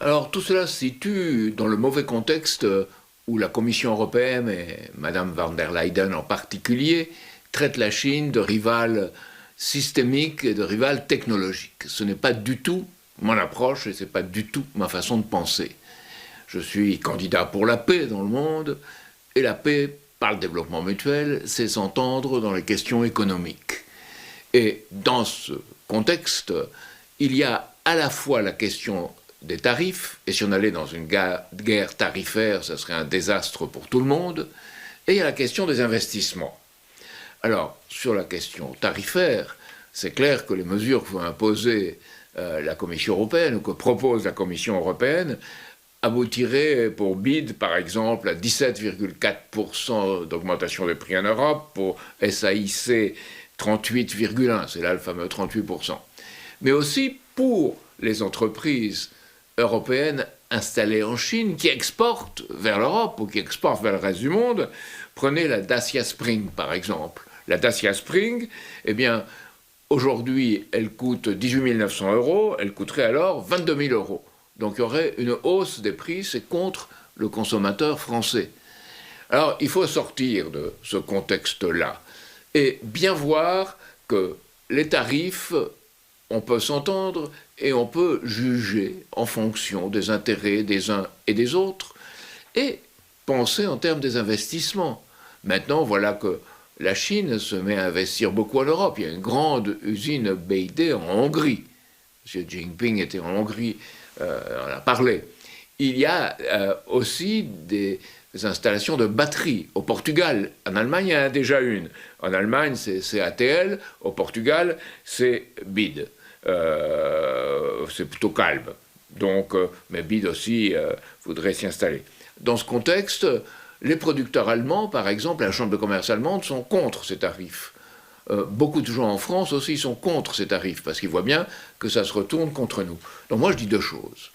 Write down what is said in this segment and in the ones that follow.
Alors tout cela se situe dans le mauvais contexte où la Commission européenne, et Mme van der Leyen en particulier, traitent la Chine de rival systémique et de rival technologique. Ce n'est pas du tout mon approche et ce n'est pas du tout ma façon de penser. Je suis candidat pour la paix dans le monde, et la paix, par le développement mutuel, c'est s'entendre dans les questions économiques. Et dans ce contexte, il y a à la fois la question des tarifs, et si on allait dans une guerre tarifaire, ça serait un désastre pour tout le monde, et il y a la question des investissements. Alors, sur la question tarifaire, c'est clair que les mesures que veut imposer la Commission européenne, ou que propose la Commission européenne, aboutirait pour BID, par exemple, à 17,4% d'augmentation des prix en Europe, pour SAIC 38,1%, c'est là le fameux 38%. Mais aussi pour les entreprises européennes installées en Chine qui exportent vers l'Europe ou qui exportent vers le reste du monde. Prenez la Dacia Spring, par exemple. La Dacia Spring, eh bien, aujourd'hui, elle coûte 18 900 €, elle coûterait alors 22 000 €. Donc il y aurait une hausse des prix, c'est contre le consommateur français. Alors il faut sortir de ce contexte-là et bien voir que les tarifs, on peut s'entendre et on peut juger en fonction des intérêts des uns et des autres et penser en termes des investissements. Maintenant, voilà que la Chine se met à investir beaucoup en Europe. Il y a une grande usine BYD en Hongrie. M. Jinping était en Hongrie, on a parlé. Il y a aussi des installations de batteries au Portugal. En Allemagne, il y en a déjà une. En Allemagne, c'est ATL. Au Portugal, c'est BID. C'est plutôt calme. Donc, mais BID aussi voudrait s'y installer. Dans ce contexte, les producteurs allemands, par exemple, la Chambre de commerce allemande, sont contre ces tarifs. Beaucoup de gens en France aussi sont contre ces tarifs, parce qu'ils voient bien que ça se retourne contre nous. Donc moi, je dis deux choses.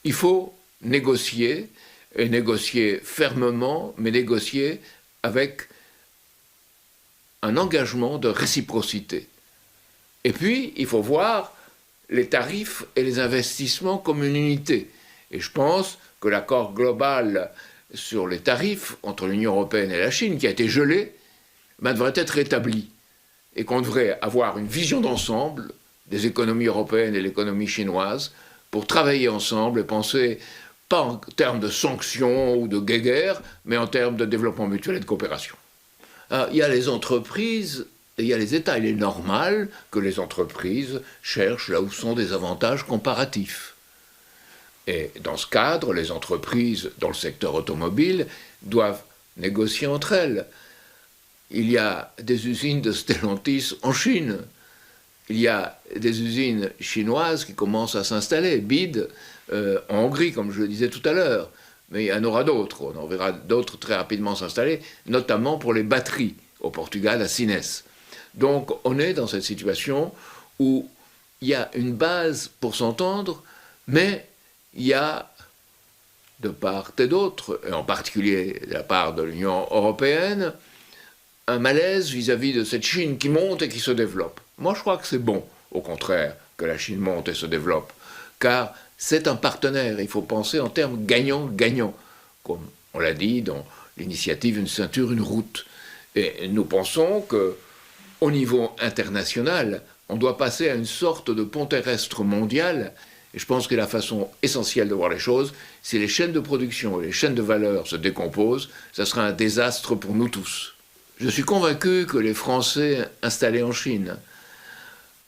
Il faut négocier, et négocier fermement, mais négocier avec un engagement de réciprocité. Et puis, il faut voir les tarifs et les investissements comme une unité. Et je pense que l'accord global sur les tarifs entre l'Union européenne et la Chine, qui a été gelé, devrait être rétabli. Et qu'on devrait avoir une vision d'ensemble des économies européennes et l'économie chinoise pour travailler ensemble et penser pas en termes de sanctions ou de guerre, mais en termes de développement mutuel et de coopération. Alors, il y a les entreprises et il y a les États. Il est normal que les entreprises cherchent là où sont des avantages comparatifs. Et dans ce cadre, les entreprises dans le secteur automobile doivent négocier entre elles. Il y a des usines de Stellantis en Chine. Il y a des usines chinoises qui commencent à s'installer. BID en Hongrie, comme je le disais tout à l'heure. Mais il y en aura d'autres. On en verra d'autres très rapidement s'installer, notamment pour les batteries au Portugal, à Sines. Donc on est dans cette situation où il y a une base pour s'entendre, mais il y a de part et d'autre, et en particulier de la part de l'Union européenne, un malaise vis-à-vis de cette Chine qui monte et qui se développe. Moi, je crois que c'est bon, au contraire, que la Chine monte et se développe, car c'est un partenaire. Il faut penser en termes gagnant-gagnant, comme on l'a dit dans l'initiative Une ceinture, une route. Et nous pensons qu'au niveau international, on doit passer à une sorte de pont terrestre mondial. Et je pense que la façon essentielle de voir les choses, si les chaînes de production et les chaînes de valeur se décomposent, ça sera un désastre pour nous tous. Je suis convaincu que les Français installés en Chine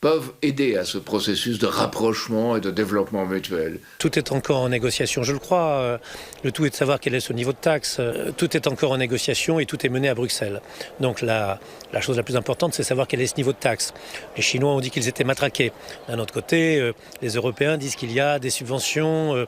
peuvent aider à ce processus de rapprochement et de développement mutuel. Tout est encore en négociation, je le crois. Le tout est de savoir quel est ce niveau de taxe. Tout est encore en négociation et tout est mené à Bruxelles. Donc la chose la plus importante, c'est savoir quel est ce niveau de taxe. Les Chinois ont dit qu'ils étaient matraqués. D'un autre côté, les Européens disent qu'il y a des subventions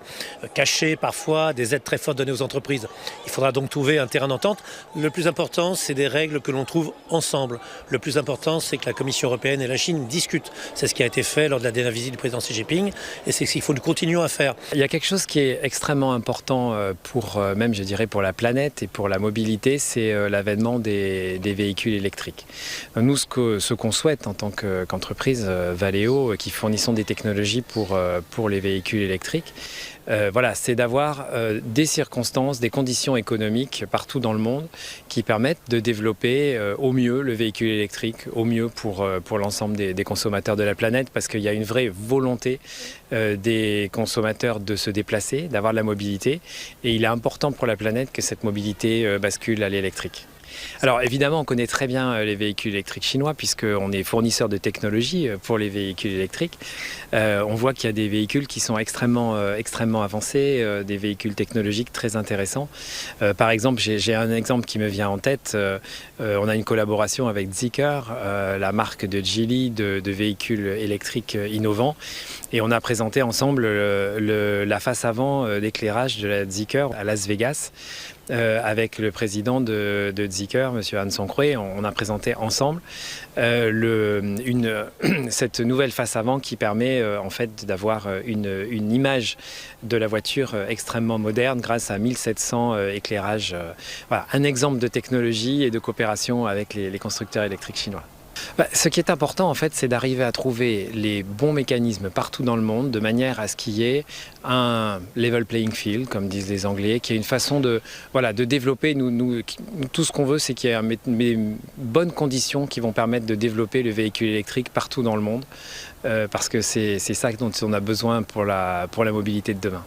cachées parfois, des aides très fortes données aux entreprises. Il faudra donc trouver un terrain d'entente. Le plus important, c'est des règles que l'on trouve ensemble. Le plus important, c'est que la Commission européenne et la Chine discutent route. C'est ce qui a été fait lors de la dernière visite du président Xi Jinping et c'est ce qu'il faut nous continuer à faire. Il y a quelque chose qui est extrêmement important pour, même je dirais pour la planète et pour la mobilité, c'est l'avènement des véhicules électriques. Nous, ce qu'on souhaite en tant qu'entreprise Valeo, qui fournissons des technologies pour les véhicules électriques, voilà, c'est d'avoir des circonstances, des conditions économiques partout dans le monde qui permettent de développer au mieux le véhicule électrique, au mieux pour l'ensemble des consommateurs de la planète, parce qu'il y a une vraie volonté des consommateurs de se déplacer, d'avoir de la mobilité, et il est important pour la planète que cette mobilité bascule à l'électrique. Alors évidemment, on connaît très bien les véhicules électriques chinois puisqu'on est fournisseur de technologie pour les véhicules électriques. On voit qu'il y a des véhicules qui sont extrêmement avancés, des véhicules technologiques très intéressants. Par exemple, j'ai un exemple qui me vient en tête. On a une collaboration avec Zeekr, la marque de Geely de véhicules électriques innovants. Et on a présenté ensemble la face avant d'éclairage de la Zeekr à Las Vegas. Avec le président de Zeekr, M. Han Song-Hui, on a présenté ensemble cette nouvelle face avant qui permet en fait d'avoir une image de la voiture extrêmement moderne grâce à 1700 éclairages. Voilà, un exemple de technologie et de coopération avec les constructeurs électriques chinois. Ce qui est important en fait, c'est d'arriver à trouver les bons mécanismes partout dans le monde de manière à ce qu'il y ait un level playing field, comme disent les Anglais, qui est une façon de développer. Nous, tout ce qu'on veut, c'est qu'il y ait des bonnes conditions qui vont permettre de développer le véhicule électrique partout dans le monde, parce que c'est ça dont on a besoin pour la mobilité de demain.